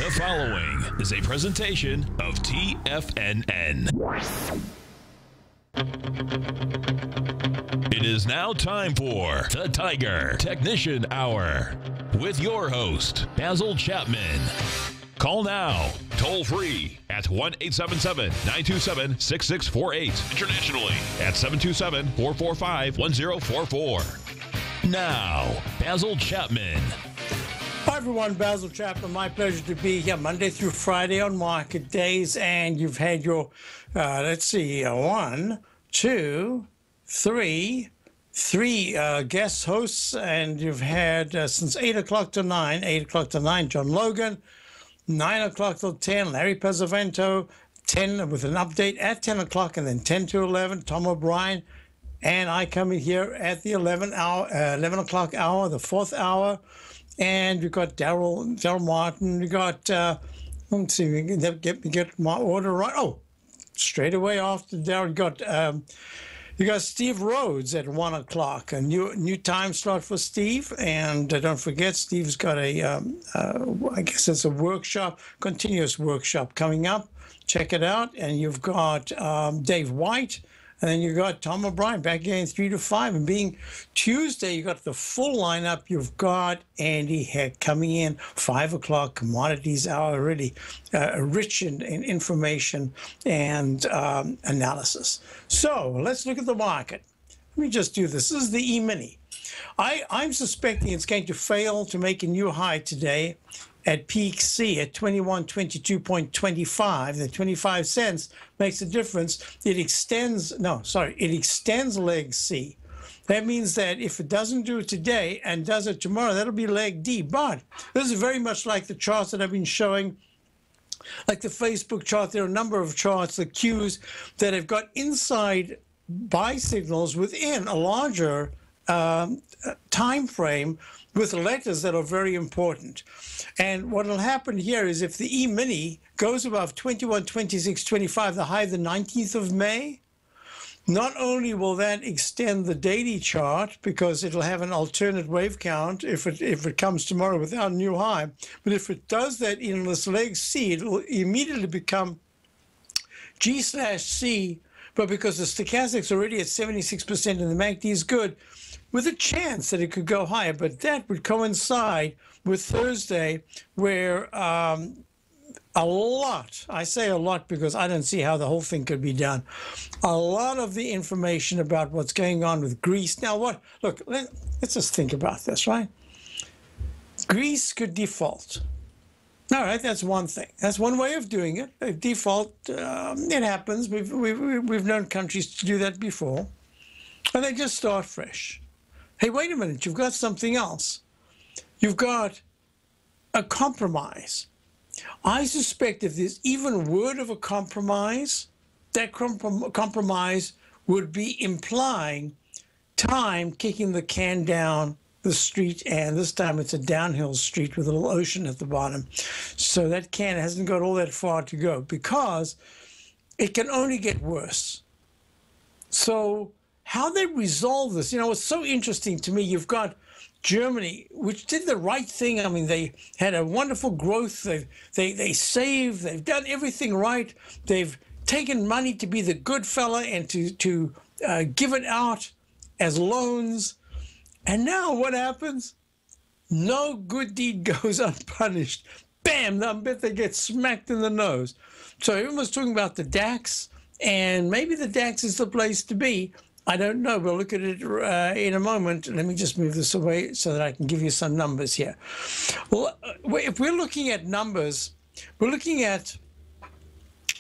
The following is a presentation of TFNN. It is now time for the Tiger Technician Hour with your host, Basil Chapman. Call now, toll free at 1-877-927-6648. Internationally at 727-445-1044. Now, Basil Chapman. Hi everyone, Basil Chapman. My pleasure to be here Monday through Friday on market days. And you've had your, three guest hosts. And you've had since 8 o'clock to 9, John Logan, 9 o'clock till 10, Larry Pesavento, 10 with an update at 10 o'clock, and then 10 to 11, Tom O'Brien. And I come in here at the 11 o'clock hour, the fourth hour. And you've got Daryl Martin. You got, let's see, get my order right. Oh, straight away after Daryl, you got Steve Rhodes at 1 o'clock, a new time slot for Steve. And don't forget, Steve's got I guess it's a workshop, continuous workshop coming up. Check it out. And you've got Dave White. And then you got Tom O'Brien back again 3 to 5. And being Tuesday, you got the full lineup. You've got Andy Heck coming in 5 o'clock, commodities hour, really rich in information and analysis. So let's look at the market. Let me just do this. This is the E-mini. I'm suspecting it's going to fail to make a new high today at peak C at 2122.25. The 25 cents makes a difference. It extends leg C. That means that if it doesn't do it today and does it tomorrow, that'll be leg D. But this is very much like the charts that I've been showing, like the Facebook chart. There are a number of charts, the Qs, that have got inside buy signals within a larger time frame with letters that are very important. And what will happen here is if the E-mini goes above 2126.25, the high of the 19th of May, not only will that extend the daily chart because it'll have an alternate wave count if it comes tomorrow without a new high, but if it does that in this leg C, it will immediately become G/C, but because the stochastic's already at 76% and the MACD is good, with a chance that it could go higher. But that would coincide with Thursday, where a lot, I say a lot because I don't see how the whole thing could be done, a lot of the information about what's going on with Greece. Now, look, let's just think about this, right? Greece could default. All right, that's one thing. That's one way of doing it. Default, it happens. We've known countries to do that before. And they just start fresh. Hey, wait a minute, you've got something else. You've got a compromise. I suspect if there's even word of a compromise, that compromise would be implying time kicking the can down the street, and this time it's a downhill street with a little ocean at the bottom. So that can hasn't got all that far to go because it can only get worse. So how they resolve this, it's so interesting to me. You've got Germany, which did the right thing. I mean, they had a wonderful growth. They saved. They've done everything right. They've taken money to be the good fella and to give it out as loans. And now what happens? No good deed goes unpunished. Bam! I bet they get smacked in the nose. So everyone's talking about the DAX, and maybe the DAX is the place to be. I don't know. We'll look at it in a moment. Let me just move this away so that I can give you some numbers here. Well, if we're looking at numbers, we're looking at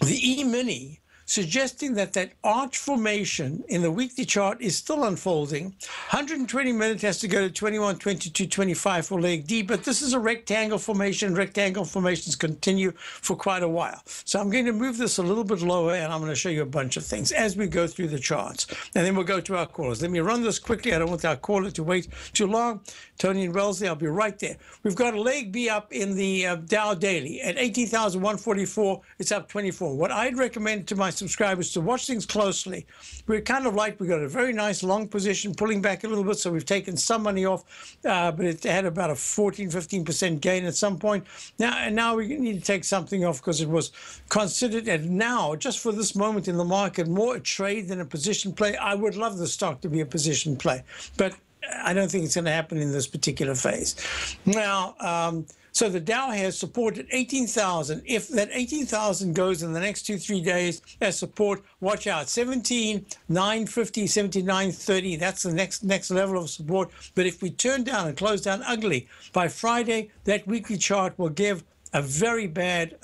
the E-mini suggesting that arch formation in the weekly chart is still unfolding. 120 minutes has to go to 2122.25 for leg D, but this is a rectangle formation. Rectangle formations continue for quite a while. So I'm going to move this a little bit lower, and I'm going to show you a bunch of things as we go through the charts. And then we'll go to our callers. Let me run this quickly. I don't want our caller to wait too long. Tony and Wellesley, I'll be right there. We've got a leg B up in the Dow Daily at 18,144. It's up 24. What I'd recommend to myself subscribers to watch things closely. We're kind of like, we got a very nice long position, pulling back a little bit, so we've taken some money off, but it had about a 14-15% gain at some point. Now we need to take something off because it was considered, and now, just for this moment in the market, more a trade than a position play. I would love the stock to be a position play, but I don't think it's going to happen in this particular phase. Now, so the Dow has supported 18,000. If that 18,000 goes in the next 2-3 days as support, watch out. 17,950, 17,930. That's the next level of support. But if we turn down and close down ugly by Friday, that weekly chart will give a very bad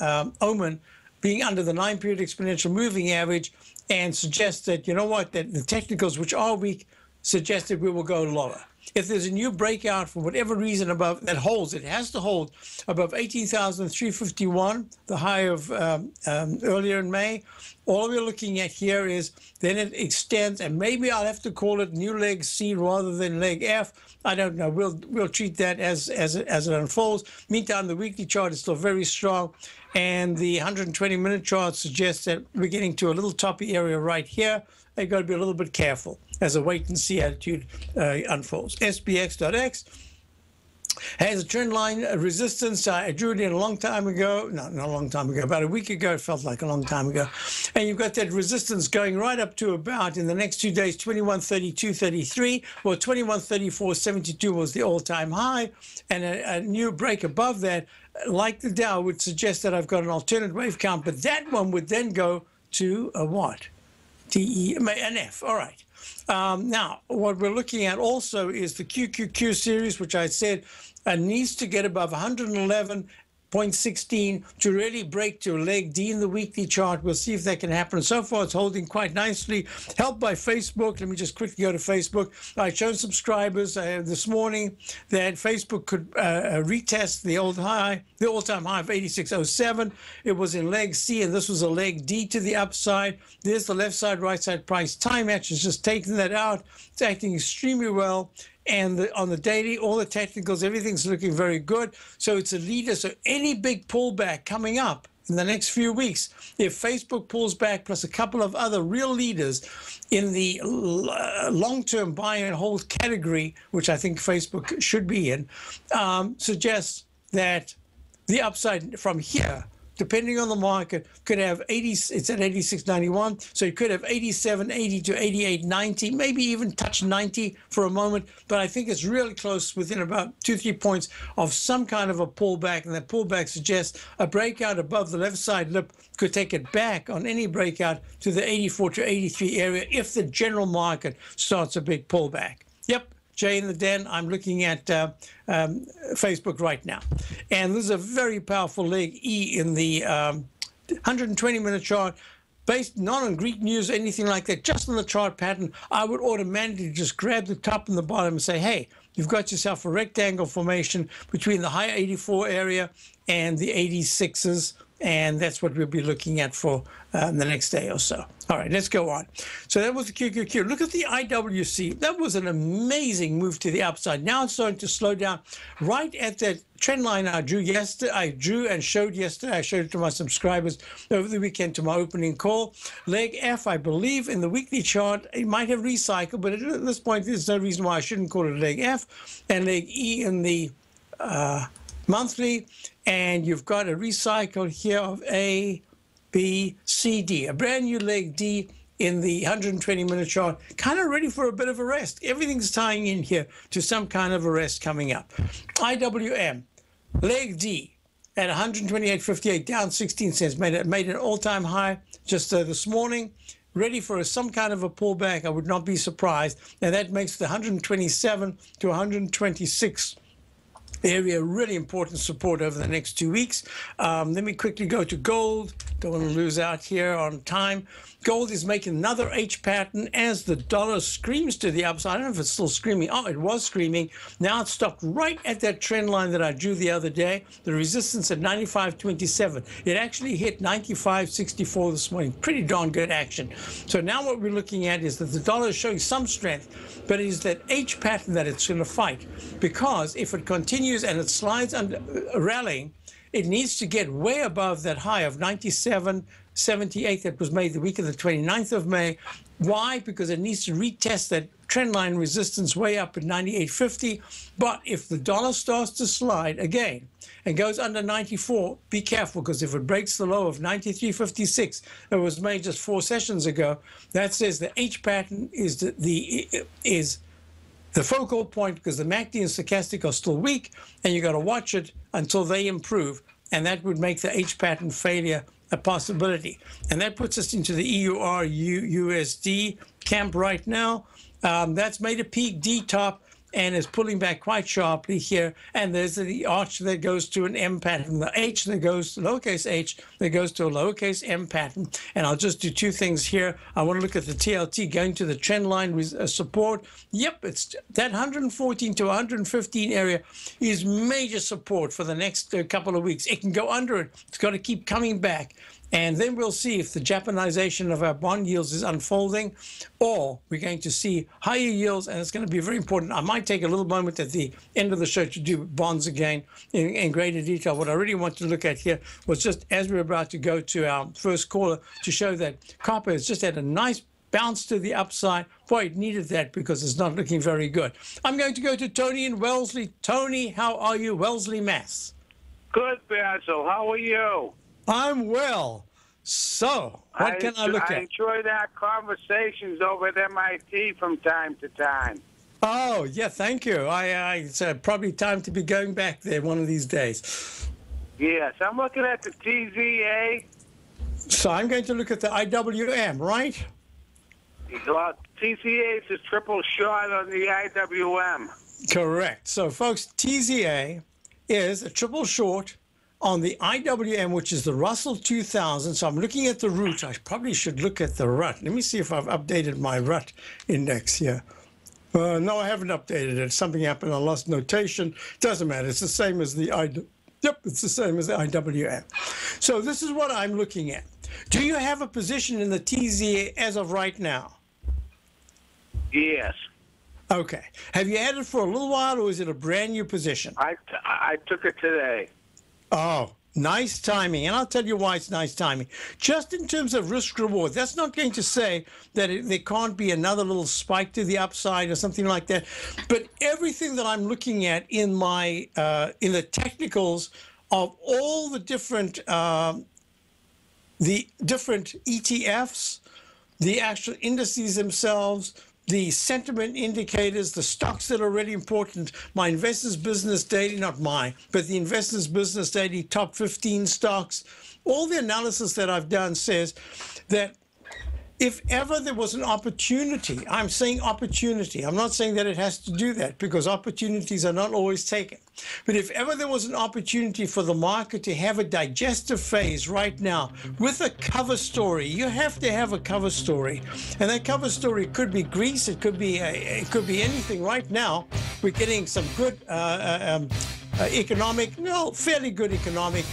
omen, being under the 9-period exponential moving average, and suggest that, you know what, that the technicals, which are weak, suggest that we will go lower. If there's a new breakout for whatever reason above that holds, it has to hold above 18,351, the high of earlier in May. All we're looking at here is then it extends, and maybe I'll have to call it new leg C rather than leg F. I don't know. We'll treat that as it unfolds. Meantime, the weekly chart is still very strong, and the 120-minute chart suggests that we're getting to a little toppy area right here. They've got to be a little bit careful as a wait-and-see attitude unfolds. SPX.X has a trend line resistance. I drew it in a long time ago. No, not a long time ago. About a week ago. It felt like a long time ago. And you've got that resistance going right up to about, in the next 2 days, 2132.33. Well, 2134.72 was the all-time high. And a new break above that, like the Dow, would suggest that I've got an alternate wave count. But that one would then go to a what? An F. All right. Now, what we're looking at also is the QQQ series, which I said needs to get above 111.16 to really break to leg D in the weekly chart. We'll see if that can happen. So far, it's holding quite nicely, helped by Facebook. Let me just quickly go to Facebook. I showed subscribers this morning that Facebook could retest the all-time high of 86.07. It was in leg C, and this was a leg D to the upside. There's the left side, right side price. Time Match is just taking that out. It's acting extremely well. And on the daily, all the technicals, everything's looking very good. So it's a leader. So any big pullback coming up in the next few weeks, if Facebook pulls back, plus a couple of other real leaders in the long-term buy and hold category, which I think Facebook should be in, suggests that the upside from here, depending on the market, could have 80, it's at 86.91, so you could have 87.80 to 88.90, maybe even touch 90 for a moment, but I think it's really close, within about 2-3 points of some kind of a pullback, and that pullback suggests a breakout above the left side lip could take it back on any breakout to the 84 to 83 area if the general market starts a big pullback. Yep. Jay in the Den, I'm looking at Facebook right now. And this is a very powerful leg E in the 120-minute chart, based not on Greek news or anything like that, just on the chart pattern. I would automatically just grab the top and the bottom and say, hey, you've got yourself a rectangle formation between the high 84 area and the 86s. And that's what we'll be looking at for the next day or so. All right, let's go on. So that was the QQQ. Look at the IWC. That was an amazing move to the upside. Now it's starting to slow down right at that trend line I drew yesterday. I drew and showed yesterday. I showed it to my subscribers over the weekend to my opening call. Leg F, I believe, in the weekly chart, it might have recycled, but at this point, there's no reason why I shouldn't call it leg F. And leg E in the monthly, and you've got a recycle here of A, B, C, D, a brand new leg D in the 120-minute chart, kind of ready for a bit of a rest. Everything's tying in here to some kind of a rest coming up. IWM, leg D at 128.58, down 16 cents, made an all-time high just this morning. Ready for some kind of a pullback, I would not be surprised. And that makes the 127 to 126 area really important support over the next 2 weeks. Let me quickly go to gold. Don't want to lose out here on time. Gold is making another H pattern as the dollar screams to the upside. I don't know if it's still screaming. Oh, it was screaming. Now it's stopped right at that trend line that I drew the other day, the resistance at 95.27. It actually hit 95.64 this morning. Pretty darn good action. So now what we're looking at is that the dollar is showing some strength, but it is that H pattern that it's going to fight. Because if it continues and it slides under rallying, it needs to get way above that high of 97 78 that was made the week of the 29th of May. Why? Because it needs to retest that trendline resistance way up at 98.50. But if the dollar starts to slide again and goes under 94, be careful, because if it breaks the low of 93.56 that was made just 4 sessions ago, that says the H pattern is the focal point, because the MACD and stochastic are still weak, and you got to watch it until they improve, and that would make the H pattern failure a possibility. And that puts us into the EUR USD camp right now. That's made a peak D top and is pulling back quite sharply here. And there's the arch that goes to an M pattern, the H that goes to lowercase h that goes to a lowercase m pattern. And I'll just do 2 things here. I want to look at the TLT going to the trend line with support. Yep, it's that 114 to 115 area is major support for the next couple of weeks. It can go under it. It's got to keep coming back. And then we'll see if the Japanization of our bond yields is unfolding, or we're going to see higher yields, and it's going to be very important. I might take a little moment at the end of the show to do bonds again in greater detail. What I really want to look at here was just as we're about to go to our first caller to show that copper has just had a nice bounce to the upside. Boy, it needed that because it's not looking very good. I'm going to go to Tony in Wellesley. Tony, how are you? Wellesley, Mass. Good, Basil. How are you? I'm well. So, what can I look at? I enjoy our conversations over at MIT from time to time. Oh, yeah, thank you. It's probably time to be going back there one of these days. Yes, I'm looking at the TZA. So I'm going to look at the IWM, right? Well, TZA is a triple shot on the IWM. Correct. So, folks, TZA is a triple short on the IWM, which is the Russell 2000. So I'm looking at the root. I probably should look at the RUT. Let me see if I've updated my RUT index here. No, I haven't updated it. Something happened. I lost notation. Doesn't matter. It's the same as the Yep, it's the same as the IWM. So this is what I'm looking at. Do you have a position in the TZA as of right now? Yes. Okay. Have you had it for a little while, or is it a brand new position? I took it today. Oh, nice timing. And I'll tell you why it's nice timing. Just in terms of risk reward, that's not going to say that there can't be another little spike to the upside or something like that. But everything that I'm looking at in my in the technicals of all the different ETFs, the actual indices themselves, the sentiment indicators, the stocks that are really important, my Investors Business Daily, not mine, but the Investors Business Daily top 15 stocks, all the analysis that I've done says that if ever there was an opportunity, I'm saying opportunity, I'm not saying that it has to do that because opportunities are not always taken. But if ever there was an opportunity for the market to have a digestive phase right now with a cover story, you have to have a cover story. And that cover story could be Greece, it could be anything. Right now, we're getting some good fairly good economic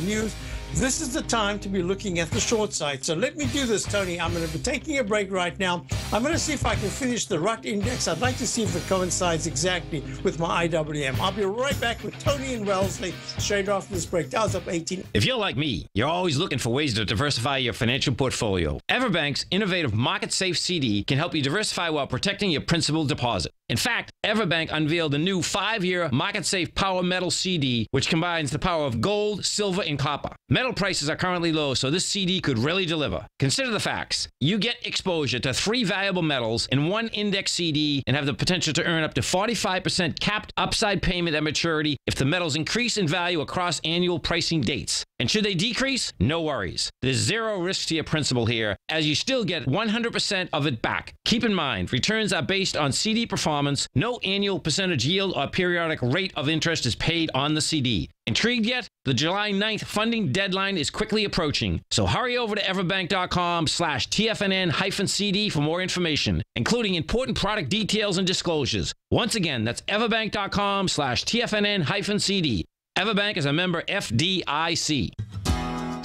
news. This is the time to be looking at the short side. So let me do this, Tony. I'm going to be taking a break right now. I'm going to see if I can finish the RUT index. I'd like to see if it coincides exactly with my IWM. I'll be right back with Tony and Wellesley straight after this break. Dow's up 18. If you're like me, you're always looking for ways to diversify your financial portfolio. Everbank's innovative Market Safe CD can help you diversify while protecting your principal deposit. In fact, Everbank unveiled a new 5-year Market Safe Power Metal CD, which combines the power of gold, silver, and copper. Metal prices are currently low, so this CD could really deliver. Consider the facts. You get exposure to 3 valuable metals in one index CD and have the potential to earn up to 45% capped upside payment at maturity if the metals increase in value across annual pricing dates. And should they decrease? No worries. There's zero risk to your principal here, as you still get 100% of it back. Keep in mind, returns are based on CD performance. No annual percentage yield or periodic rate of interest is paid on the CD. Intrigued yet? The July 9th funding deadline is quickly approaching, so hurry over to everbank.com/TFNN-CD for more information, including important product details and disclosures. Once again, that's everbank.com/TFNN-CD. Everbank is a member FDIC.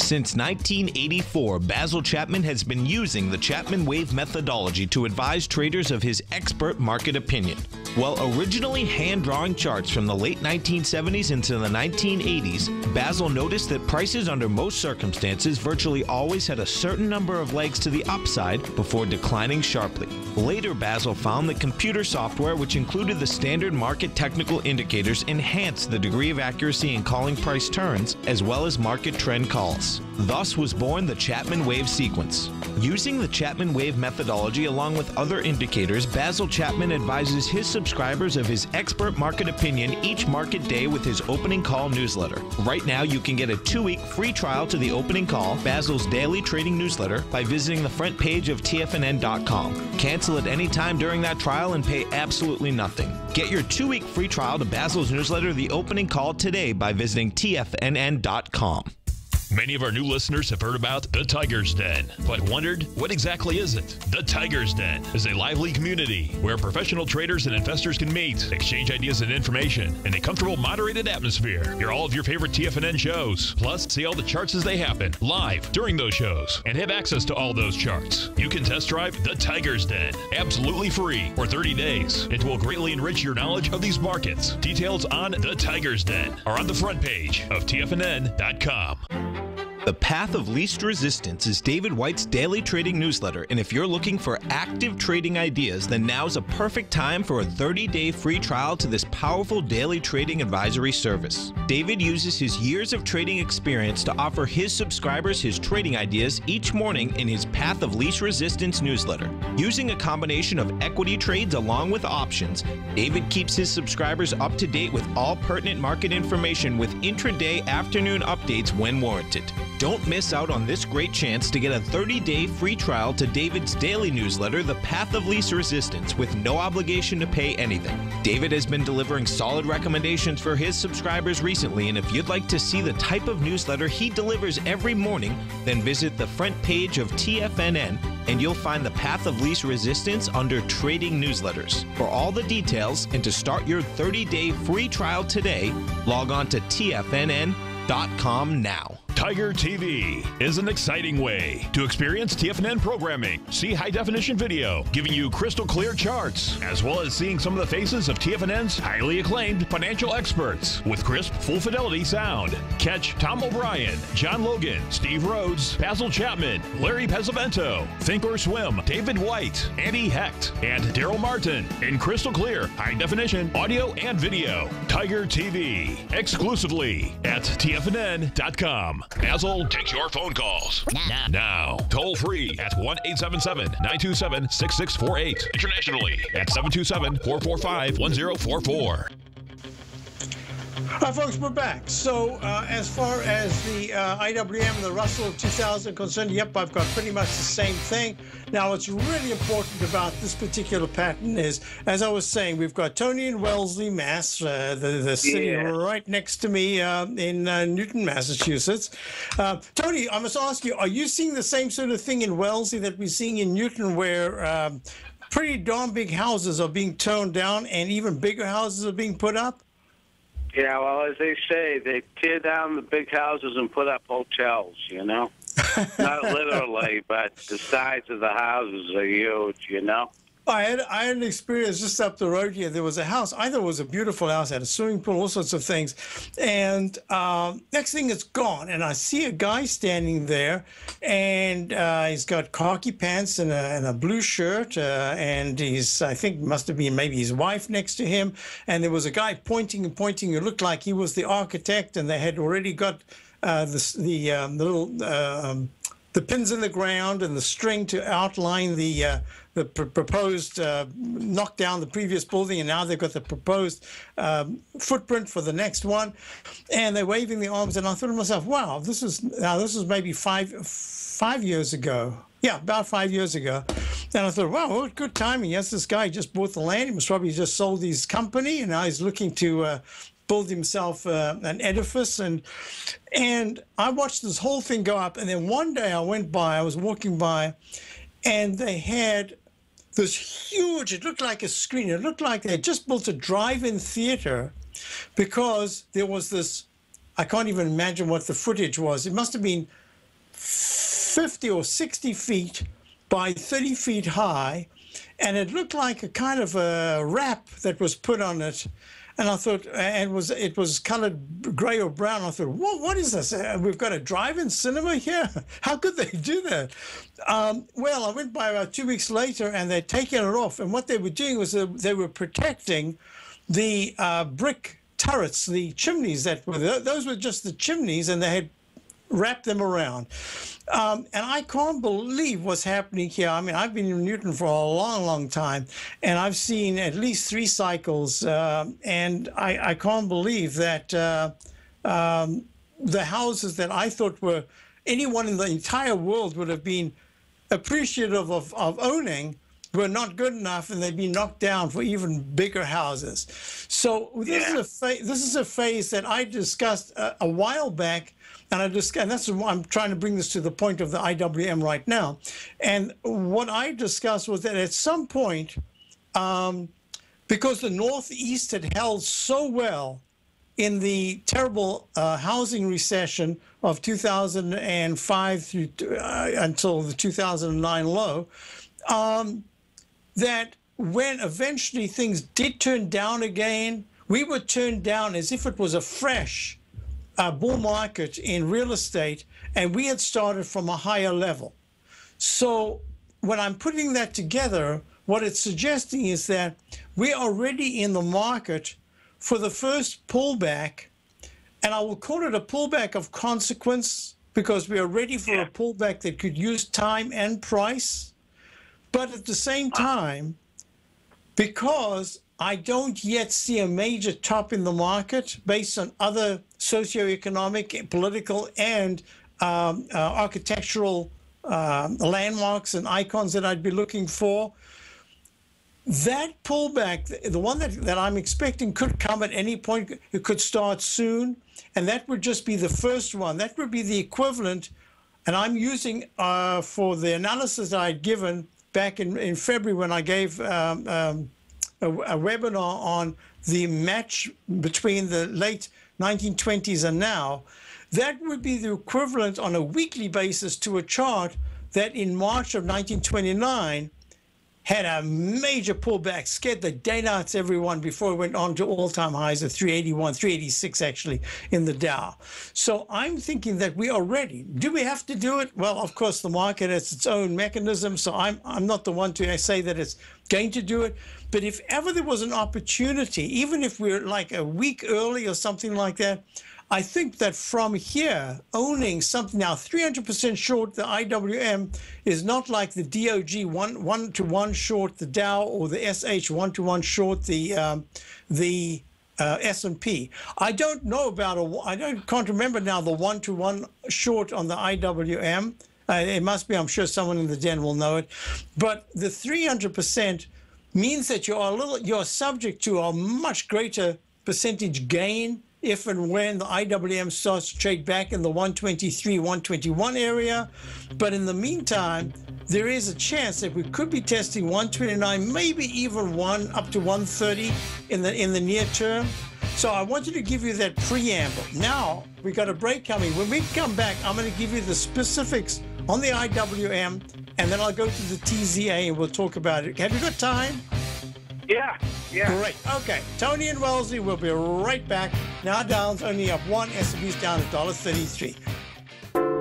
Since 1984, Basil Chapman has been using the Chapman Wave methodology to advise traders of his expert market opinion. While originally hand-drawing charts from the late 1970s into the 1980s, Basil noticed that prices under most circumstances virtually always had a certain number of legs to the upside before declining sharply. Later, Basil found that computer software, which included the standard market technical indicators, enhanced the degree of accuracy in calling price turns as well as market trend calls. Thus was born the Chapman Wave sequence. Using the Chapman Wave methodology along with other indicators, Basil Chapman advises his subscribers of his expert market opinion each market day with his opening call newsletter. Right now, you can get a 2-week free trial to the opening call, Basil's daily trading newsletter, by visiting the front page of TFNN.com. Cancel at any time during that trial and pay absolutely nothing. Get your 2-week free trial to Basil's newsletter, The Opening Call, today by visiting TFNN.com. Many of our new listeners have heard about the Tiger's Den, but wondered, what exactly is it? The Tiger's Den is a lively community where professional traders and investors can meet, exchange ideas and information in a comfortable, moderated atmosphere. Hear all of your favorite TFNN shows, plus see all the charts as they happen live during those shows, and have access to all those charts. You can test drive the Tiger's Den absolutely free for 30 days. It will greatly enrich your knowledge of these markets. Details on the Tiger's Den are on the front page of TFNN.com. The Path of Least Resistance is David White's daily trading newsletter, and if you're looking for active trading ideas, then now's a perfect time for a 30-day free trial to this powerful daily trading advisory service. David uses his years of trading experience to offer his subscribers his trading ideas each morning in his Path of Least Resistance newsletter. Using a combination of equity trades along with options, David keeps his subscribers up to date with all pertinent market information with intraday afternoon updates when warranted. Don't miss out on this great chance to get a 30-day free trial to David's daily newsletter, The Path of Least Resistance, with no obligation to pay anything. David has been delivering solid recommendations for his subscribers recently, and if you'd like to see the type of newsletter he delivers every morning, then visit the front page of TFNN and you'll find The Path of Least Resistance under Trading Newsletters. For all the details and to start your 30-day free trial today, log on to TFNN.com now. Tiger TV is an exciting way to experience TFNN programming. See high-definition video, giving you crystal clear charts, as well as seeing some of the faces of TFNN's highly acclaimed financial experts with crisp, full-fidelity sound. Catch Tom O'Brien, John Logan, Steve Rhodes, Basil Chapman, Larry Pesavento, Think or Swim, David White, Andy Hecht, and Daryl Martin in crystal clear, high-definition audio and video. Tiger TV, exclusively at TFNN.com. Basil takes your phone calls now. Toll free at 1-877-927-6648. Internationally at 727-445-1044. Hi, folks, we're back. So, as far as the IWM and the Russell 2000 concerned, yep, I've got pretty much the same thing. Now, what's really important about this particular pattern is, as I was saying, we've got Tony in Wellesley, Mass, the city right next to me in Newton, Massachusetts. Tony, I must ask you, are you seeing the same sort of thing in Wellesley that we're seeing in Newton, where pretty darn big houses are being torn down and even bigger houses are being put up? Yeah, well, as they say, they tear down the big houses and put up hotels, you know? Not literally, but the size of the houses are huge, you know? I had an experience just up the road here. There was a house. I thought it was a beautiful house, had a swimming pool, all sorts of things. And next thing, it's gone. And I see a guy standing there, and he's got khaki pants and a blue shirt. And I think must have been maybe his wife next to him. And there was a guy pointing and pointing. It looked like he was the architect, and they had already got the pins in the ground and the string to outline the proposed knock down the previous building, and now they've got the proposed footprint for the next one, and they're waving the arms. And I thought to myself, wow, this is maybe five years ago. Yeah, about 5 years ago. And I thought, wow, what good timing. Yes, this guy just bought the land. He must probably just sold his company, and now he's looking to build himself an edifice. And I watched this whole thing go up. And then one day I was walking by, and they had this huge, it looked like a screen. It looked like they had just built a drive-in theater, because there was this, I can't even imagine what the footage was. It must have been 50 or 60 feet by 30 feet high, and it looked like a kind of a wrap that was put on it. And I thought, and it was colored gray or brown. I thought, what is this? We've got a drive-in cinema here? How could they do that? Well, I went by about 2 weeks later, and they'd taken it off. And what they were doing was they were protecting the brick turrets, the chimneys those were just the chimneys, and they had wrapped them around. And I can't believe what's happening here. I mean, I've been in Newton for a long, long time, and I've seen at least 3 cycles, and I can't believe that the houses that I thought were anyone in the entire world would have been appreciative of owning were not good enough, and they'd be knocked down for even bigger houses. So this is a phase that I discussed a while back, and that's why I'm trying to bring this to the point of the IWM right now. And what I discussed was that at some point, because the Northeast had held so well in the terrible housing recession of 2005 through until the 2009 low, that when eventually things did turn down again, we were turned down as if it was a fresh bull market in real estate, and we had started from a higher level. So when I'm putting that together, what it's suggesting is that we're already in the market for the first pullback, and I will call it a pullback of consequence, because we are ready for a pullback that could use time and price. But at the same time, because I don't yet see a major top in the market based on other socioeconomic, political, and architectural landmarks and icons that I'd be looking for, that pullback, the one that I'm expecting, could come at any point. It could start soon, and that would just be the first one. That would be the equivalent, and I'm using for the analysis that I'd given back in February when I gave a webinar on the match between the late 1920s and now. That would be the equivalent on a weekly basis to a chart that in March of 1929 had a major pullback, scared the daylights everyone before it went on to all-time highs of 381, 386 actually in the Dow. So I'm thinking that we are ready. Do we have to do it? Well, of course, the market has its own mechanism, so I'm not the one to say that it's going to do it. But if ever there was an opportunity, even if we're like a week early or something like that, I think that from here, owning something now 300% short the IWM is not like the DOG 1-to-1 short the Dow, or the SH 1-to-1 short the S&P. I don't know about can't remember now the 1-to-1 short on the IWM. It must be, I'm sure someone in the den will know it. But the 300% means that you're subject to a much greater percentage gain if and when the IWM starts to trade back in the 123, 121 area. But in the meantime, there is a chance that we could be testing 129, maybe even up to 130 in the near term. So I wanted to give you that preamble. Now, we got a break coming. When we come back, I'm going to give you the specifics on the IWM, and then I'll go to the TZA and we'll talk about it. Have you got time? Yeah. Great. Okay. Tony and Wellesley will be right back. Now Dow's only up 1. S&P's down $1.33.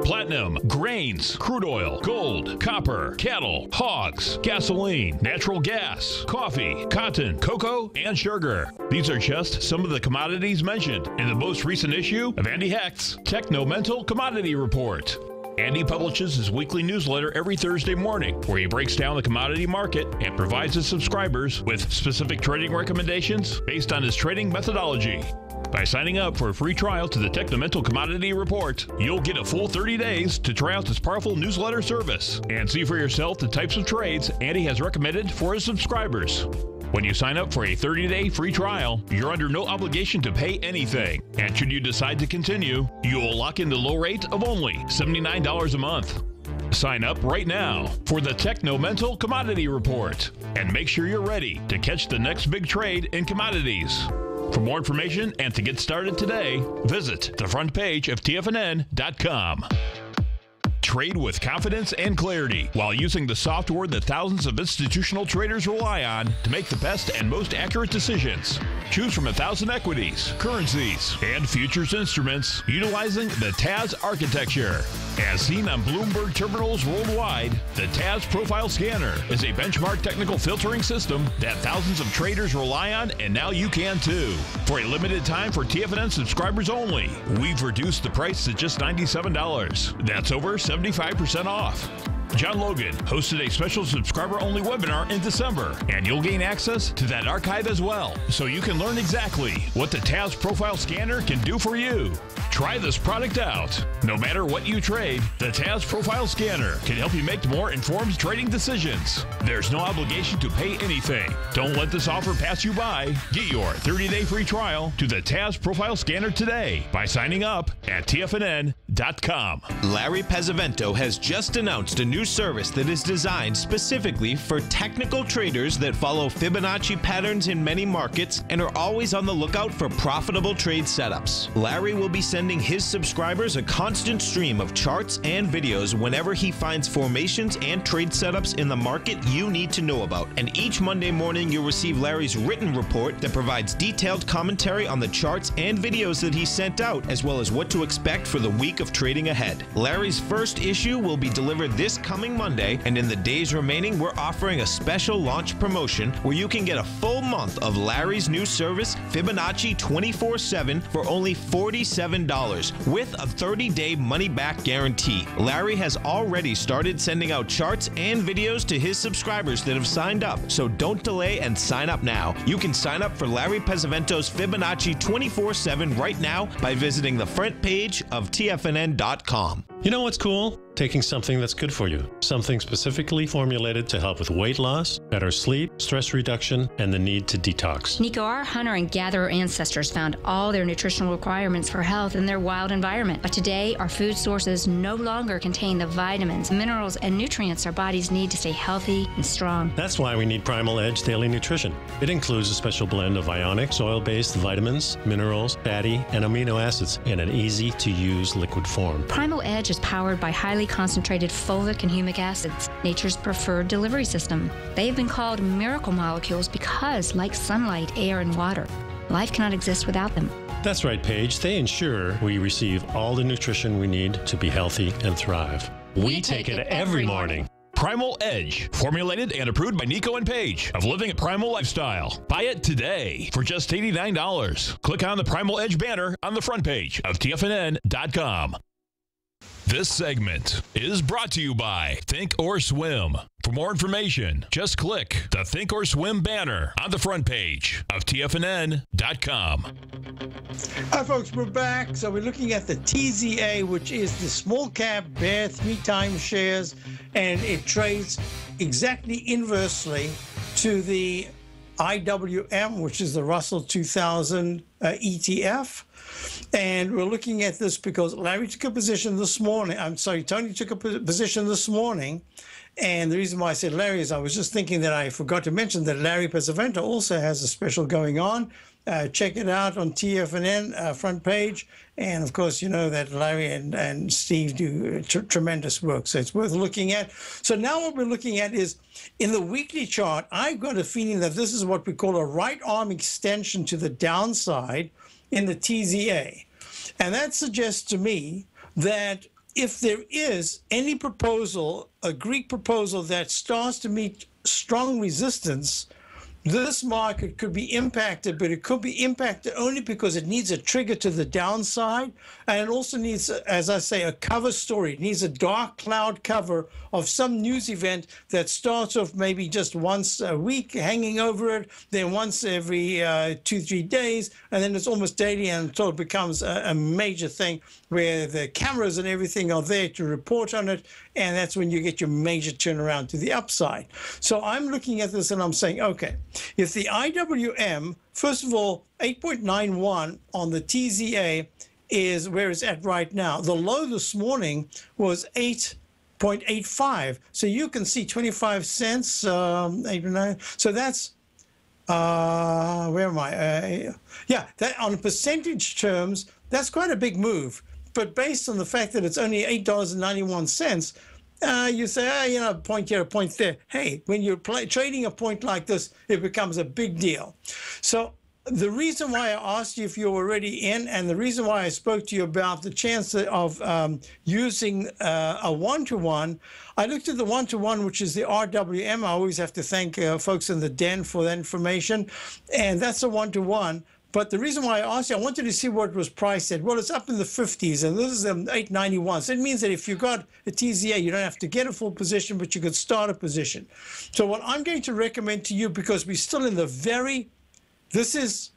Platinum, grains, crude oil, gold, copper, cattle, hogs, gasoline, natural gas, coffee, cotton, cocoa, and sugar. These are just some of the commodities mentioned in the most recent issue of Andy Hecht's Techno-Mental Commodity Report. Andy publishes his weekly newsletter every Thursday morning, where he breaks down the commodity market and provides his subscribers with specific trading recommendations based on his trading methodology. By signing up for a free trial to the Techno-Mental Commodity Report, you'll get a full 30 days to try out this powerful newsletter service and see for yourself the types of trades Andy has recommended for his subscribers. When you sign up for a 30-day free trial, you're under no obligation to pay anything. And should you decide to continue, you will lock in the low rate of only $79 a month. Sign up right now for the Techno-Mental Commodity Report and make sure you're ready to catch the next big trade in commodities. For more information and to get started today, visit the front page of TFNN.com. trade with confidence and clarity while using the software that thousands of institutional traders rely on to make the best and most accurate decisions. Choose from 1,000 equities, currencies, and futures instruments utilizing the TAS architecture. As seen on Bloomberg terminals worldwide, the TAS Profile Scanner is a benchmark technical filtering system that thousands of traders rely on, and now you can too. For a limited time for TFNN subscribers only, we've reduced the price to just $97. That's over 75% off. John Logan hosted a special subscriber-only webinar in December, and you'll gain access to that archive as well, so you can learn exactly what the TAS Profile Scanner can do for you. Try this product out. No matter what you trade, the TAS Profile Scanner can help you make more informed trading decisions. There's no obligation to pay anything. Don't let this offer pass you by. Get your 30-day free trial to the TAS Profile Scanner today by signing up at TFNN.com. Larry Pesavento has just announced a new service that is designed specifically for technical traders that follow Fibonacci patterns in many markets and are always on the lookout for profitable trade setups. Larry will be sending his subscribers a constant stream of charts and videos whenever he finds formations and trade setups in the market you need to know about. And each Monday morning, you'll receive Larry's written report that provides detailed commentary on the charts and videos that he sent out, as well as what to expect for the week of trading ahead. Larry's first issue will be delivered this coming Monday, and in the days remaining, we're offering a special launch promotion where you can get a full month of Larry's new service, Fibonacci 24/7, for only $47 with a 30-day money-back guarantee. Larry has already started sending out charts and videos to his subscribers that have signed up, so don't delay and sign up now. You can sign up for Larry Pesavento's Fibonacci 24/7 right now by visiting the front page of TFNN.com. You know what's cool? Taking something that's good for you. Something specifically formulated to help with weight loss, better sleep, stress reduction, and the need to detox. Nico, our hunter and gatherer ancestors found all their nutritional requirements for health in their wild environment. But today, our food sources no longer contain the vitamins, minerals, and nutrients our bodies need to stay healthy and strong. That's why we need Primal Edge Daily Nutrition. It includes a special blend of ionic, soil-based vitamins, minerals, fatty, and amino acids in an easy-to-use liquid form. Primal Edge is powered by highly concentrated fulvic and humic acids, nature's preferred delivery system. They've been called miracle molecules because, like sunlight, air, and water, life cannot exist without them. That's right, Paige. They ensure we receive all the nutrition we need to be healthy and thrive. We take it every morning. Primal Edge, formulated and approved by Nico and Paige of Living a Primal Lifestyle. Buy it today for just $89. Click on the Primal Edge banner on the front page of TFNN.com. This segment is brought to you by Think or Swim. For more information, just click the Think or Swim banner on the front page of TFNN.com. Hi, folks, we're back. So we're looking at the TZA, which is the small cap bear 3-time shares, and it trades exactly inversely to the IWM, which is the Russell 2000 ETF. And we're looking at this because Larry took a position this morning. Tony took a position this morning. And the reason why I said Larry is I was just thinking that I forgot to mention that Larry Pesavento also has a special going on. Check it out on TFNN front page. And, of course, you know that Larry and Steve do tremendous work. So it's worth looking at. So now what we're looking at is in the weekly chart, I've got a feeling that this is what we call a right arm extension to the downside in the TZA. And that suggests to me that if there is any proposal, a Greek proposal that starts to meet strong resistance, this market could be impacted, but it could be impacted only because it needs a trigger to the downside. And it also needs, as I say, a cover story. It needs a dark cloud cover of some news event that starts off maybe just once a week, hanging over it, then once every 2-3 days, and then it's almost daily until it becomes a major thing where the cameras and everything are there to report on it. And that's when you get your major turnaround to the upside. So I'm looking at this and I'm saying, okay, if the IWM, first of all, 8.91 on the TZA is where it's at right now. The low this morning was 8.85. So you can see 25 cents, 8 or 9. So that's, where am I? Yeah, that on percentage terms, that's quite a big move. but based on the fact that it's only $8.91, you say, a point here, a point there. Hey, when you're trading a point like this, it becomes a big deal. So the reason why I asked you if you're already in, and the reason why I spoke to you about the chance of using a one-to-one, I looked at the one-to-one, which is the RWM. I always have to thank folks in the den for that information, and that's a one-to-one. But the reason why I asked you, I wanted to see what it was priced at. Well, it's up in the 50s, and this is 891. So it means that if you got a TZA, you don't have to get a full position, but you could start a position. So what I'm going to recommend to you, because we're still in this is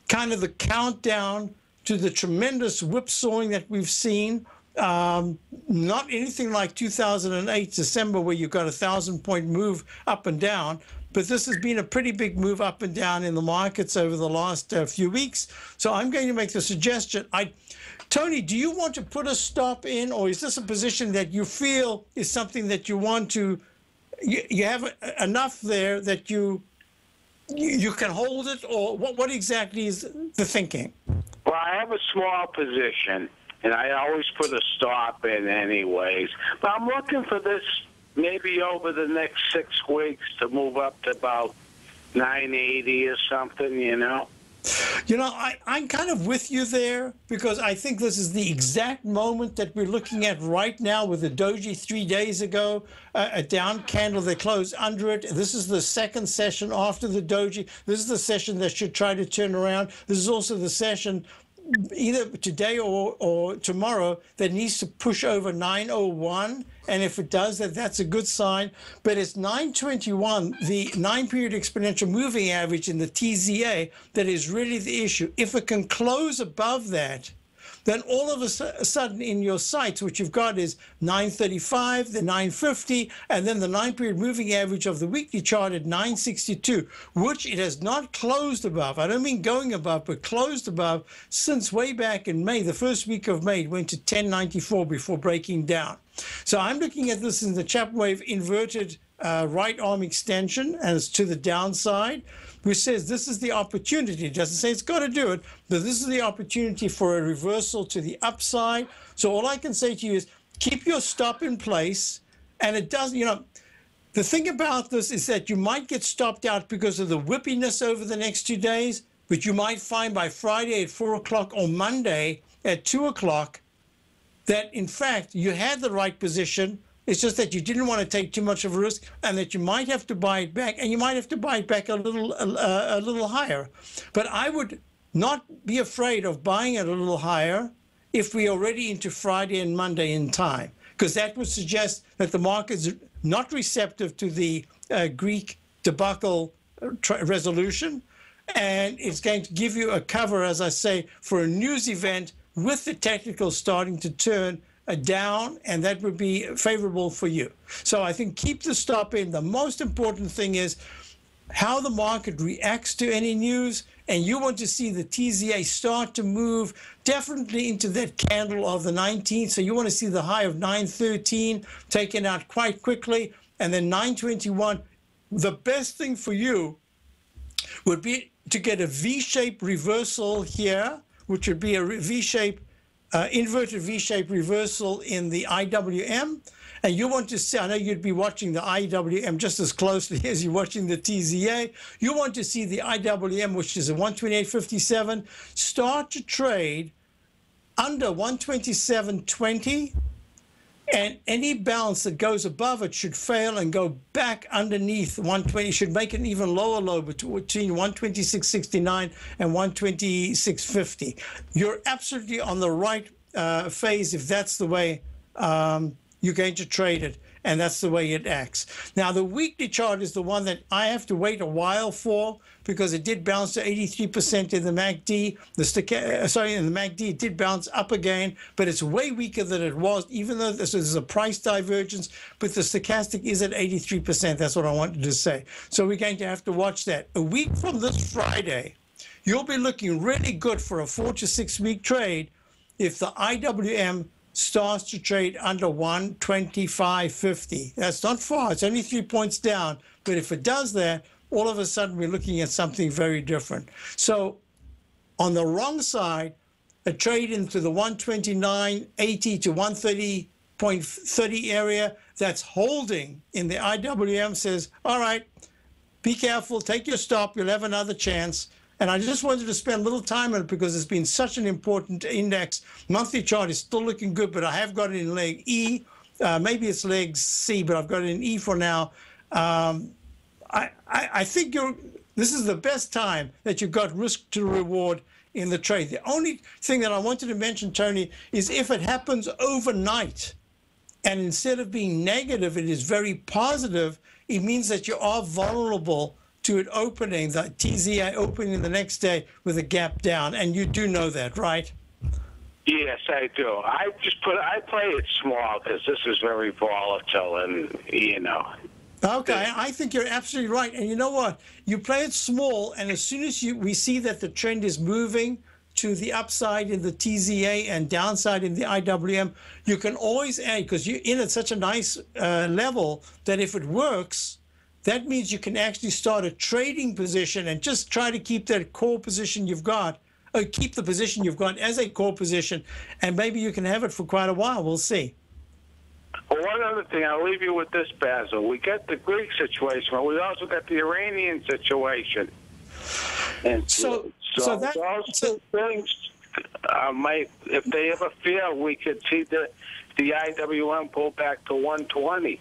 kind of the countdown to the tremendous whipsawing that we've seen. Not anything like 2008 December, where you got 1,000-point move up and down. But this has been a pretty big move up and down in the markets over the last few weeks. So I'm going to make the suggestion. Tony, do you want to put a stop in, or is this a position that you feel is something that you want to, you have enough there that you can hold it, or what exactly is the thinking? Well, I have a small position, and I always put a stop in anyways. But I'm looking for this maybe over the next 6 weeks to move up to about 980 or something, I'm kind of with you there, because I think this is the exact moment that we're looking at right now with the doji 3 days ago, a down candle that closed under it. This is the second session after the doji. This is the session that should try to turn around. This is also the session either today or tomorrow that needs to push over 901, and if it does that, that's a good sign. But it's 921, the 9-period exponential moving average in the TZA, that is really the issue. If it can close above that, then all of a sudden in your sights, what you've got is 935, the 950, and then the 9-period moving average of the weekly chart at 962, which it has not closed above. I don't mean going above, but closed above since way back in May. The first week of May, it went to 1094 before breaking down. So I'm looking at this in the Chapman wave inverted right arm extension, and it's to the downside, which says this is the opportunity. It doesn't say it's got to do it, but this is the opportunity for a reversal to the upside. So all I can say to you is keep your stop in place. And it doesn't, the thing about this is that you might get stopped out because of the whippiness over the next 2 days, but you might find by Friday at 4 o'clock or Monday at 2 o'clock that, in fact, you had the right position. It's just that you didn't want to take too much of a risk, and that you might have to buy it back, and you might have to buy it back a little higher. But I would not be afraid of buying it a little higher if we're already into Friday and Monday in time, because that would suggest that the market's not receptive to the Greek debacle resolution, and it's going to give you a cover, as I say, for a news event with the technical starting to turn down, and that would be favorable for you. So I think keep the stop in. The most important thing is how the market reacts to any news, and you want to see the TZA start to move definitely into that candle of the 19th. So you want to see the high of 913 taken out quite quickly, and then 921. The best thing for you would be to get a V-shaped reversal here, which would be a V-shape inverted V-shaped reversal in the IWM, and you want to see, I know you'd be watching the IWM just as closely as you're watching the TZA. You want to see the IWM, which is a 128.57, start to trade under 127.20, and any bounce that goes above it should fail and go back underneath 120, should make an even lower low between 126.69 and 126.50. You're absolutely on the right phase if that's the way you're going to trade it, and that's the way it acts. Now, the weekly chart is the one that I have to wait a while for, because it did bounce to 83% in the MACD. In the MACD, it did bounce up again, but it's way weaker than it was, even though this is a price divergence, but the stochastic is at 83%. That's what I wanted to say. So we're going to have to watch that. A week from this Friday, you'll be looking really good for a 4 to 6 week trade if the IWM starts to trade under 125.50. That's not far. It's only 3 points down. But if it does that, all of a sudden we're looking at something very different. So on the wrong side, a trade into the 129.80 to 130.30 area that's holding in the IWM says, all right, be careful, take your stop, you'll have another chance. And I just wanted to spend a little time on it because it's been such an important index. Monthly chart is still looking good, but I have got it in leg E. Maybe it's leg C, but I've got it in E for now. I think this is the best time that you've got risk to reward in the trade. The only thing that I wanted to mention, Tony, is if it happens overnight, and instead of being negative, it is very positive, it means that you are vulnerable to it opening, the TZA opening the next day with a gap down. And you do know that, right? Yes, I do. I play it small because this is very volatile and, Okay, I think you're absolutely right. And you know what? You play it small, and as soon as we see that the trend is moving to the upside in the TZA and downside in the IWM, you can always add, because you're in at such a nice level that if it works, that means you can actually start a trading position and just try to keep that core position you've got, or keep the position you've got as a core position, and maybe you can have it for quite a while. We'll see. Well, one other thing, I'll leave you with this, Basil. We got the Greek situation, but we also got the Iranian situation. And so that those two things, if they ever fail, we could see the IWM pull back to 120.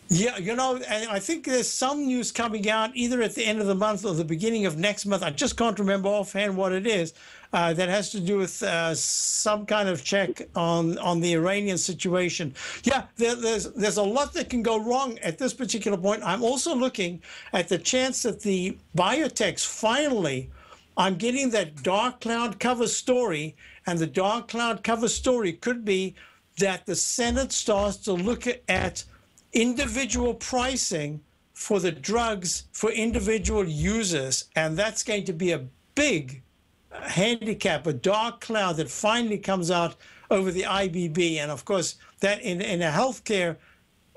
Yeah, and I think there's some news coming out either at the end of the month or the beginning of next month. I just can't remember offhand what it is. That has to do with some kind of check on the Iranian situation. Yeah, there's a lot that can go wrong at this particular point. I'm also looking at the chance that the biotechs finally, I'm getting that dark cloud cover story, and the dark cloud cover story could be that the Senate starts to look at individual pricing for the drugs for individual users, and that's going to be a big handicap, a dark cloud that finally comes out over the IBB. And of course, that in a healthcare,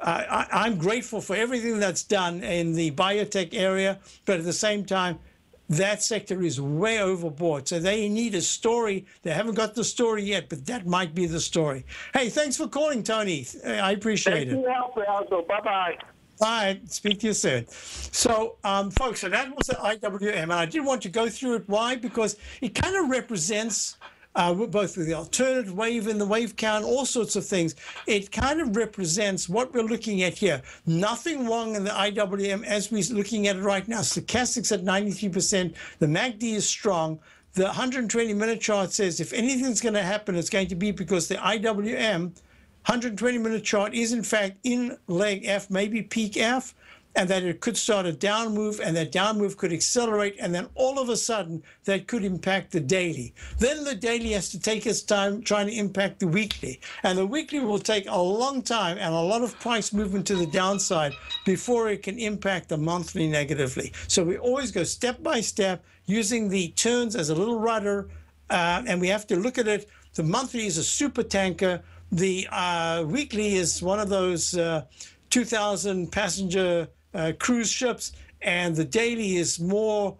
I'm grateful for everything that's done in the biotech area, but at the same time, that sector is way overbought. So they need a story. They haven't got the story yet, but that might be the story. Hey, thanks for calling, Tony. I appreciate it. Thank you, Alfredo. Bye-bye. All right, speak to you soon. So, folks, so that was the IWM, and I did want to go through it. Why? Because it kind of represents, both with the alternative wave and the wave count, all sorts of things. It kind of represents what we're looking at here. Nothing wrong in the IWM as we're looking at it right now. Stochastics at 93%. The MACD is strong. The 120-minute chart says if anything's going to happen, it's going to be because the IWM 120-minute chart is, in fact, in leg F, maybe peak F, and that it could start a down move, and that down move could accelerate, and then all of a sudden that could impact the daily. Then the daily has to take its time trying to impact the weekly, and the weekly will take a long time and a lot of price movement to the downside before it can impact the monthly negatively. So we always go step by step using the turns as a little rudder, and we have to look at it. The monthly is a super tanker. The weekly is one of those 2,000 passenger cruise ships, and the daily is more,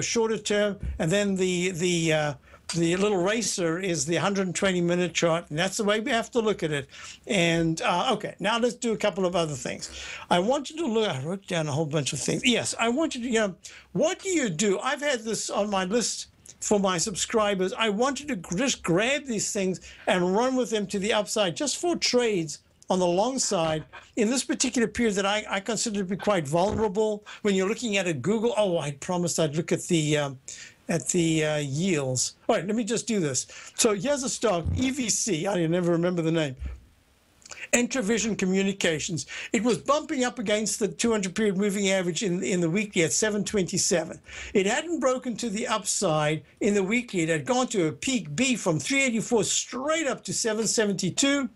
shorter term. And then the little racer is the 120-minute chart, and that's the way we have to look at it. And okay, now let's do a couple of other things. I want you to look. I wrote down a whole bunch of things. Yes, I want you to. What do you do? I've had this on my list for my subscribers. I wanted to just grab these things and run with them to the upside just for trades on the long side in this particular period that I consider to be quite vulnerable. When you're looking at a Google, I promised I'd look at the yields. All right, let me just do this. So here's a stock, EVC. I never remember the name. Entravision Communications. It was bumping up against the 200-period moving average in the weekly at 727. It hadn't broken to the upside in the weekly. It had gone to a peak B from 384 straight up to 772.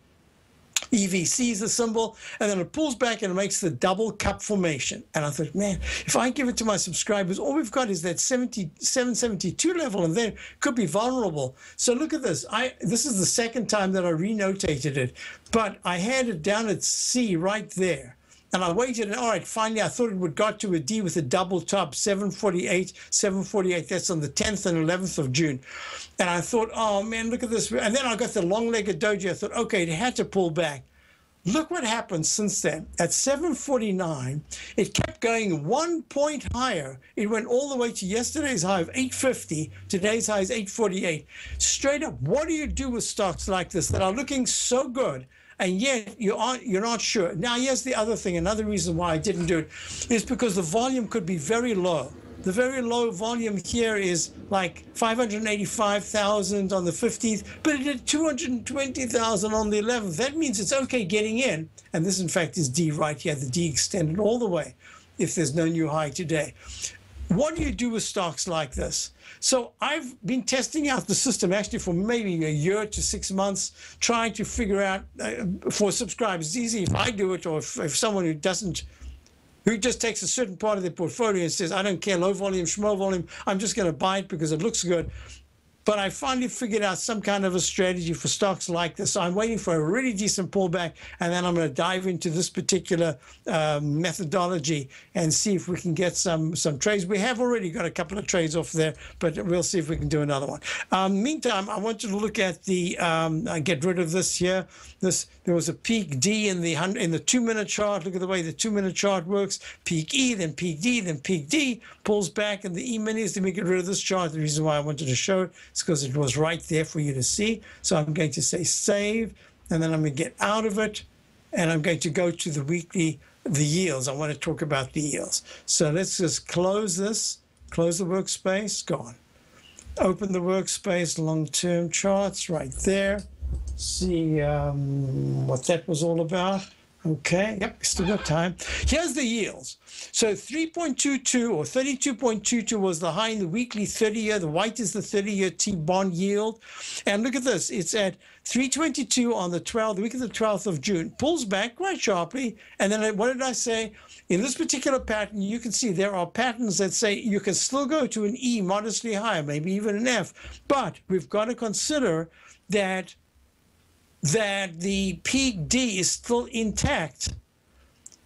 EVC is the symbol, and then it pulls back and it makes the double cup formation. And I thought, man, if I give it to my subscribers, all we've got is that 772 level, and then it could be vulnerable. So look at this. This is the second time that I renotated it, but I had it down at C right there. And I waited, and all right, finally I thought it would got to a D with a double top, 748, 748. That's on the 10th and 11th of June. And I thought, oh man, look at this. And then I got the long-legged doji. I thought, okay, it had to pull back. Look what happened since then. At 749, it kept going 1 point higher. It went all the way to yesterday's high of 850. Today's high is 848. Straight up, what do you do with stocks like this that are looking so good, and yet you're not sure? Now, here's the other thing. Another reason why I didn't do it is because the volume could be very low. The very low volume here is like 585,000 on the 15th, but it did 220,000 on the 11th. That means it's okay getting in. And this, in fact, is D right here. The D extended all the way if there's no new high today. What do you do with stocks like this? So I've been testing out the system actually for maybe a year to 6 months, trying to figure out for subscribers. It's easy if I do it, or if someone who just takes a certain part of their portfolio and says, I don't care, low volume, small volume, I'm just going to buy it because it looks good. But I finally figured out some kind of a strategy for stocks like this. So I'm waiting for a really decent pullback, and then I'm going to dive into this particular methodology and see if we can get some trades. We have already got a couple of trades off there, but we'll see if we can do another one. Meantime, I want you to look at the, get rid of this here. There was a peak D in the 2-minute chart. Look at the way the 2-minute chart works. Peak E, then peak D, then peak D, pulls back in the E-minis. Let me get rid of this chart. The reason why I wanted to show it is because it was right there for you to see. So I'm going to say save, and then I'm going to get out of it, and I'm going to go to the weekly, the yields. I want to talk about the yields. So let's just close this, close the workspace, gone. Open the workspace, long-term charts right there. See what that was all about. Okay, yep, still got time. Here's the yields. So 3.22 or 32.22 was the high in the weekly 30-year. The white is the 30-year T-bond yield. And look at this. It's at 322 on the 12th, the week of the 12th of June. Pulls back quite sharply. And then what did I say? In this particular pattern, you can see there are patterns that say you can still go to an E modestly higher, maybe even an F. But we've got to consider that the peak D is still intact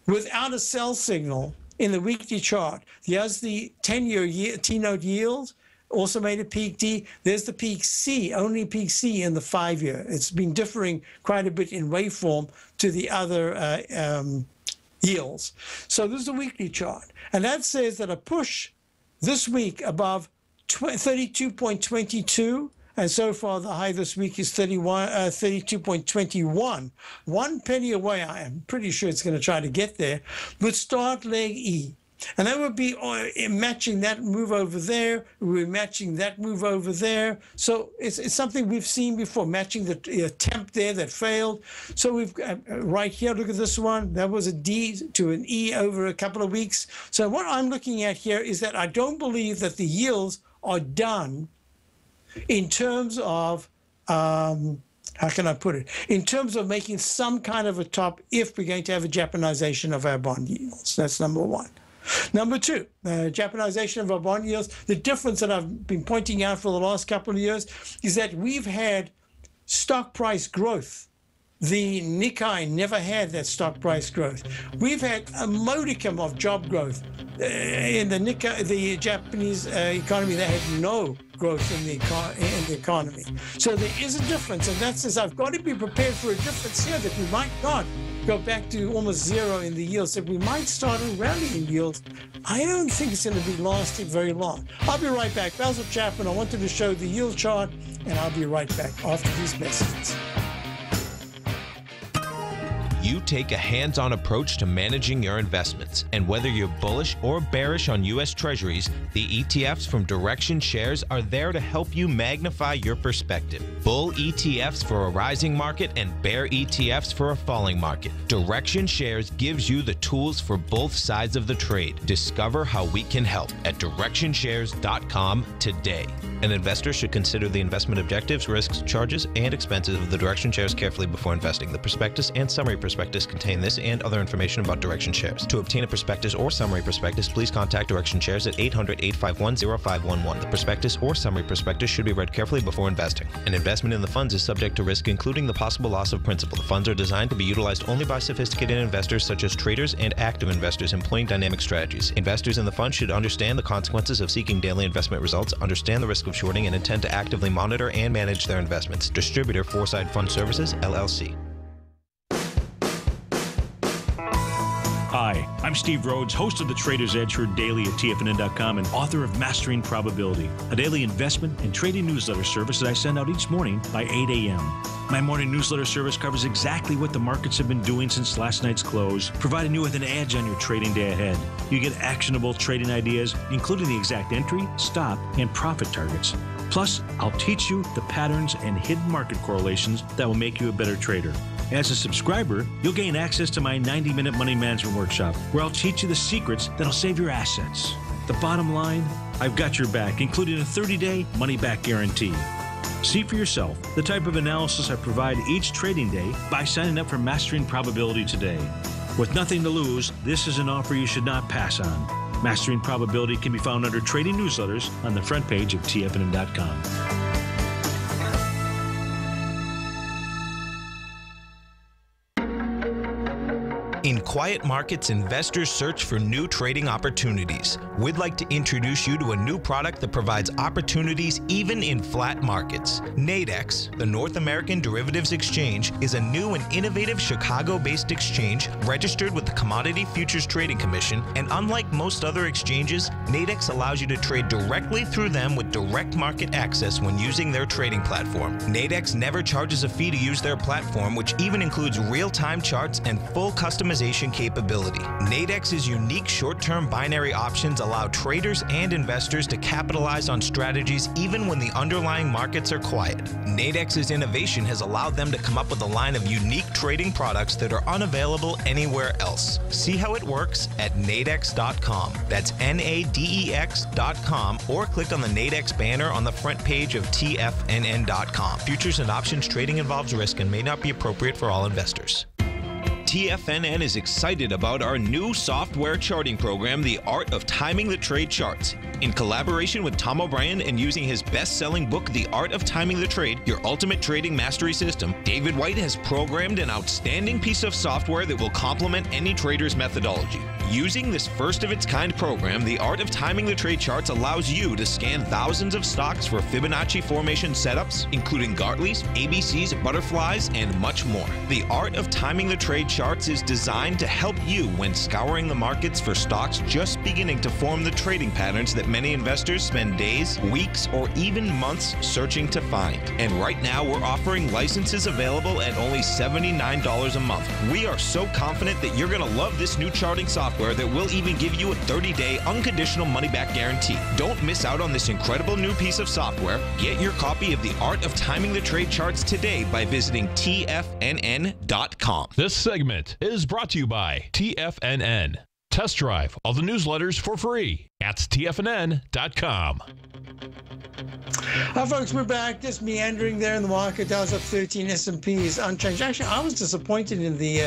without a sell signal in the weekly chart. There's the 10-year T-note yield, also made a peak D. There's the peak C, only peak C in the 5-year. It's been differing quite a bit in waveform to the other yields. So this is the weekly chart. And that says that a push this week above 32.22, and so far, the high this week is 32.21. 1 penny away. I am pretty sure it's going to try to get there. Would start leg E. And that would be matching that move over there. We're matching that move over there. So it's something we've seen before, matching the attempt there that failed. So we've right here, look at this one. That was a D to an E over a couple of weeks. So what I'm looking at here is that I don't believe that the yields are done in terms of, how can I put it? In terms of making some kind of a top if we're going to have a Japanization of our bond yields. That's number one. Number two, Japanization of our bond yields. The difference that I've been pointing out for the last couple of years is that we've had stock price growth. The Nikkei never had that stock price growth. We've had a modicum of job growth. In the Nikkei, the Japanese economy, they had no growth in the economy. So there is a difference, and that says I've got to be prepared for a difference here, that we might not go back to almost zero in the yields, that we might start a rally in yields. I don't think it's going to be lasting very long. I'll be right back. Basil Chapman, I wanted to show the yield chart, and I'll be right back after these messages. You take a hands-on approach to managing your investments, and whether you're bullish or bearish on U.S. Treasuries, the ETFs from Direction Shares are there to help you magnify your perspective. Bull ETFs for a rising market and bear ETFs for a falling market. Direction Shares gives you the tools for both sides of the trade. Discover how we can help at directionshares.com today. An investor should consider the investment objectives, risks, charges, and expenses of the Direction shares carefully before investing. The prospectus and summary prospectus contain this and other information about Direction shares. To obtain a prospectus or summary prospectus, please contact Direction shares at 800-851-0511. The prospectus or summary prospectus should be read carefully before investing. An investment in the funds is subject to risk, including the possible loss of principal. The funds are designed to be utilized only by sophisticated investors such as traders and active investors employing dynamic strategies. Investors in the fund should understand the consequences of seeking daily investment results, understand the risk of shorting, and intend to actively monitor and manage their investments. Distributor, Foreside Fund Services, LLC. Hi, I'm Steve Rhodes, host of the Trader's Edge heard daily at TFNN.com and author of Mastering Probability, a daily investment and trading newsletter service that I send out each morning by 8 a.m. My morning newsletter service covers exactly what the markets have been doing since last night's close, providing you with an edge on your trading day ahead. You get actionable trading ideas, including the exact entry, stop, and profit targets. Plus, I'll teach you the patterns and hidden market correlations that will make you a better trader. As a subscriber, you'll gain access to my 90-minute money management workshop, where I'll teach you the secrets that'll save your assets. The bottom line, I've got your back, including a 30-day money-back guarantee. See for yourself the type of analysis I provide each trading day by signing up for Mastering Probability today. With nothing to lose, this is an offer you should not pass on. Mastering Probability can be found under Trading Newsletters on the front page of TFNN.com. In quiet markets, investors search for new trading opportunities. We'd like to introduce you to a new product that provides opportunities even in flat markets. Nadex, the North American Derivatives Exchange, is a new and innovative Chicago-based exchange registered with the Commodity Futures Trading Commission, and unlike most other exchanges, Nadex allows you to trade directly through them with direct market access when using their trading platform. Nadex never charges a fee to use their platform, which even includes real-time charts and full customization capability. Nadex's unique short-term binary options allow traders and investors to capitalize on strategies even when the underlying markets are quiet. Nadex's innovation has allowed them to come up with a line of unique trading products that are unavailable anywhere else. See how it works at nadex.com. That's NADEX.com, or click on the Nadex banner on the front page of TFNN.com. Futures and options trading involves risk and may not be appropriate for all investors. TFNN is excited about our new software charting program, The Art of Timing the Trade Charts. In collaboration with Tom O'Brien and using his best-selling book, The Art of Timing the Trade, Your Ultimate Trading Mastery System, David White has programmed an outstanding piece of software that will complement any trader's methodology. Using this first-of-its-kind program, The Art of Timing the Trade Charts allows you to scan thousands of stocks for Fibonacci formation setups, including Gartley's, ABC's, butterflies, and much more. The Art of Timing the Trade Charts is designed to help you when scouring the markets for stocks just beginning to form the trading patterns that many investors spend days, weeks, or even months searching to find. And right now, we're offering licenses available at only $79 a month. We are so confident that you're going to love this new charting software that will even give you a 30-day unconditional money-back guarantee. Don't miss out on this incredible new piece of software. Get your copy of The Art of Timing the Trade Charts today by visiting TFNN.com. This segment is brought to you by TFNN. Test drive all the newsletters for free at TFNN.com. Hi, folks. We're back. Just meandering there in the market. Dow's up 13. S&P is unchanged. Actually, I was disappointed in the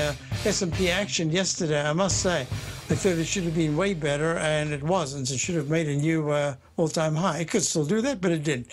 S&P action yesterday, I must say. I thought it should have been way better, and it wasn't. It should have made a new all-time high. It could still do that, but it didn't.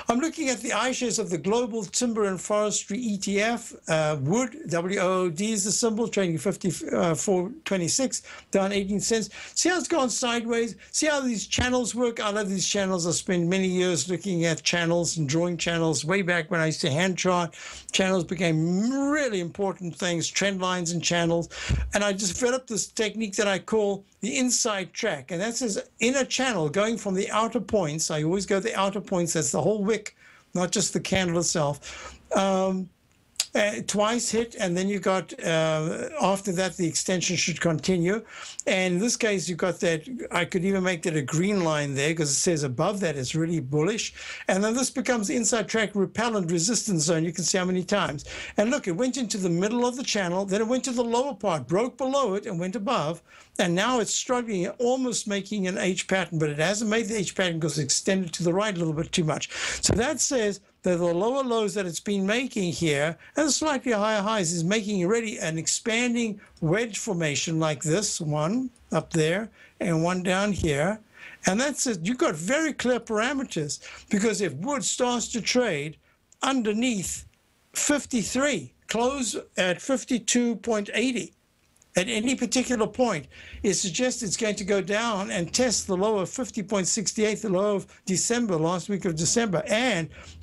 I'm looking at the iShares of the Global Timber and Forestry ETF. Wood, WOOD is the symbol, trading 54.26, down 18 cents. See how it's gone sideways? See how these channels work? I love these channels. I spent many years looking at channels and drawing channels. Way back when I used to hand chart, channels became really important things, trend lines and channels. And I just developed this technique that I call the inside track. And that's this inner channel going from the outer points. I always go to the outer points. That's the whole wick, not just the candle itself. twice hit, and then you got, after that, the extension should continue. And in this case, you got that, I could even make that a green line there because it says above that it's really bullish. And then this becomes inside track repellent resistance zone. You can see how many times. And look, it went into the middle of the channel, then it went to the lower part, broke below it and went above. And now it's struggling, almost making an H pattern, but it hasn't made the H pattern because it's extended to the right a little bit too much. So that says that the lower lows that it's been making here and the slightly higher highs is making already an expanding wedge formation like this one up there and one down here. And that's it. You've got very clear parameters, because if wood starts to trade underneath 53, close at 52.80, at any particular point, it suggests it's going to go down and test the low of 50.68, the low of December, last week of December,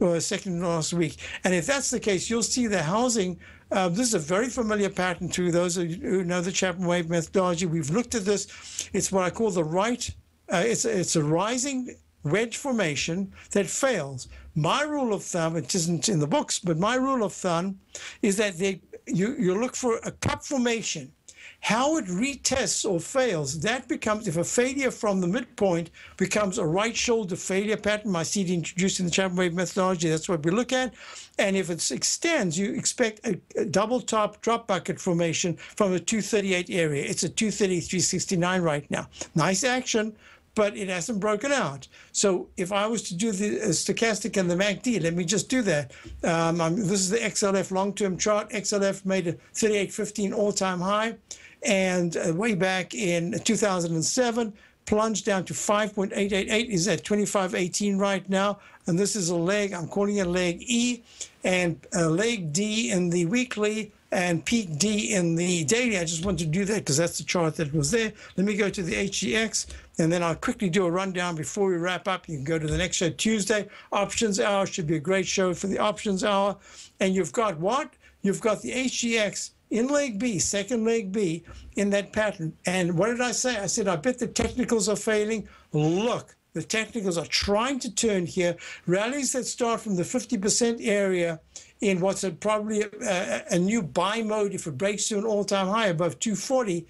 or second last week. And if that's the case, you'll see the housing. This is a very familiar pattern to those of you who know the Chapman wave methodology. We've looked at this. It's what I call the right. It's a rising wedge formation that fails. My rule of thumb, it isn't in the books, but my rule of thumb is that you look for a cup formation. How it retests or fails, that becomes, if a failure from the midpoint becomes a right shoulder failure pattern, I see it introduced in the Chapman wave methodology, that's what we look at. And if it extends, you expect a double top drop bucket formation from a 238 area. It's a 233.69 right now. Nice action, but it hasn't broken out. So if I was to do the stochastic and the MACD, let me just do that. This is the XLF long-term chart. XLF made a 38.15 all-time high, and way back in 2007, plunged down to 5.888, is at 25.18 right now. And this is a leg, I'm calling it leg E, and leg D in the weekly, and peak D in the daily. I just want to do that because that's the chart that was there. Let me go to the HGX, and then I'll quickly do a rundown before we wrap up. You can go to the next show Tuesday. Options hour should be a great show for the options hour. And you've got what? You've got the HGX in leg B, second leg B, in that pattern. And what did I say? I said, I bet the technicals are failing. Look, the technicals are trying to turn here. Rallies that start from the 50% area in what's probably a new buy mode, if it breaks to an all-time high above 240,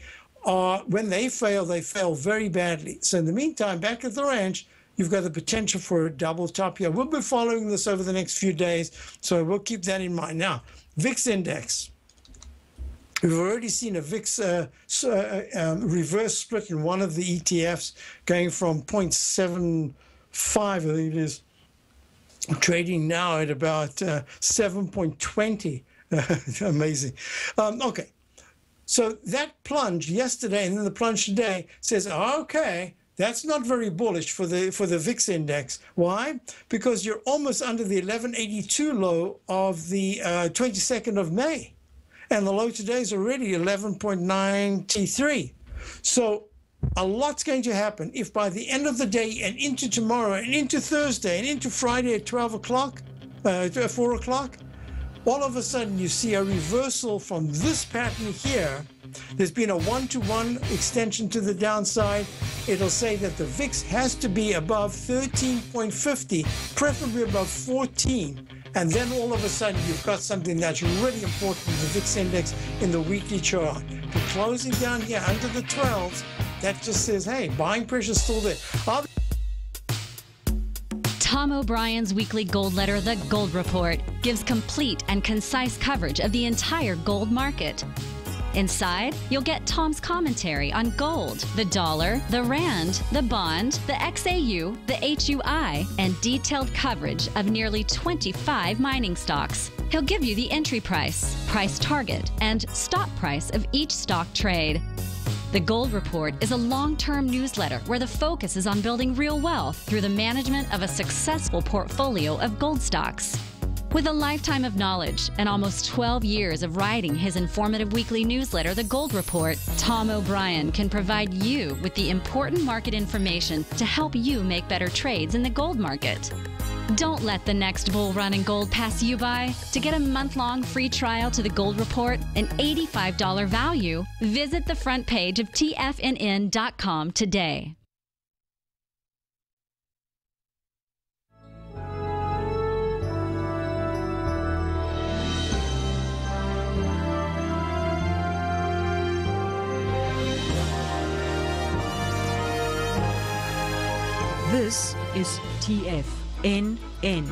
when they fail very badly. So in the meantime, back at the ranch, you've got the potential for a double top here. We'll be following this over the next few days, so we'll keep that in mind. Now, VIX index. We've already seen a VIX reverse split in one of the ETFs, going from 0.75, I think it is, trading now at about 7.20. Amazing. Okay. So that plunge yesterday and then the plunge today says, okay, that's not very bullish for the VIX index. Why? Because you're almost under the 1182 low of the 22nd of May. And the low today is already 11.93. So a lot's going to happen if by the end of the day and into tomorrow and into Thursday and into Friday at 4 o'clock, all of a sudden you see a reversal from this pattern here. There's been a one-to-one extension to the downside. It'll say that the VIX has to be above 13.50, preferably above 14. And then all of a sudden, you've got something that's really important, the VIX index in the weekly chart. The closing down here under the 12s, that just says, hey, buying pressure's still there. Tom O'Brien's weekly gold letter, The Gold Report, gives complete and concise coverage of the entire gold market. Inside, you'll get Tom's commentary on gold, the dollar, the rand, the bond, the XAU, the HUI, and detailed coverage of nearly 25 mining stocks. He'll give you the entry price, price target, and stop price of each stock trade. The Gold Report is a long-term newsletter where the focus is on building real wealth through the management of a successful portfolio of gold stocks. With a lifetime of knowledge and almost 12 years of writing his informative weekly newsletter, The Gold Report, Tom O'Brien can provide you with the important market information to help you make better trades in the gold market. Don't let the next bull run in gold pass you by. To get a month-long free trial to The Gold Report, an $85 value, visit the front page of TFNN.com today. This is TFNN.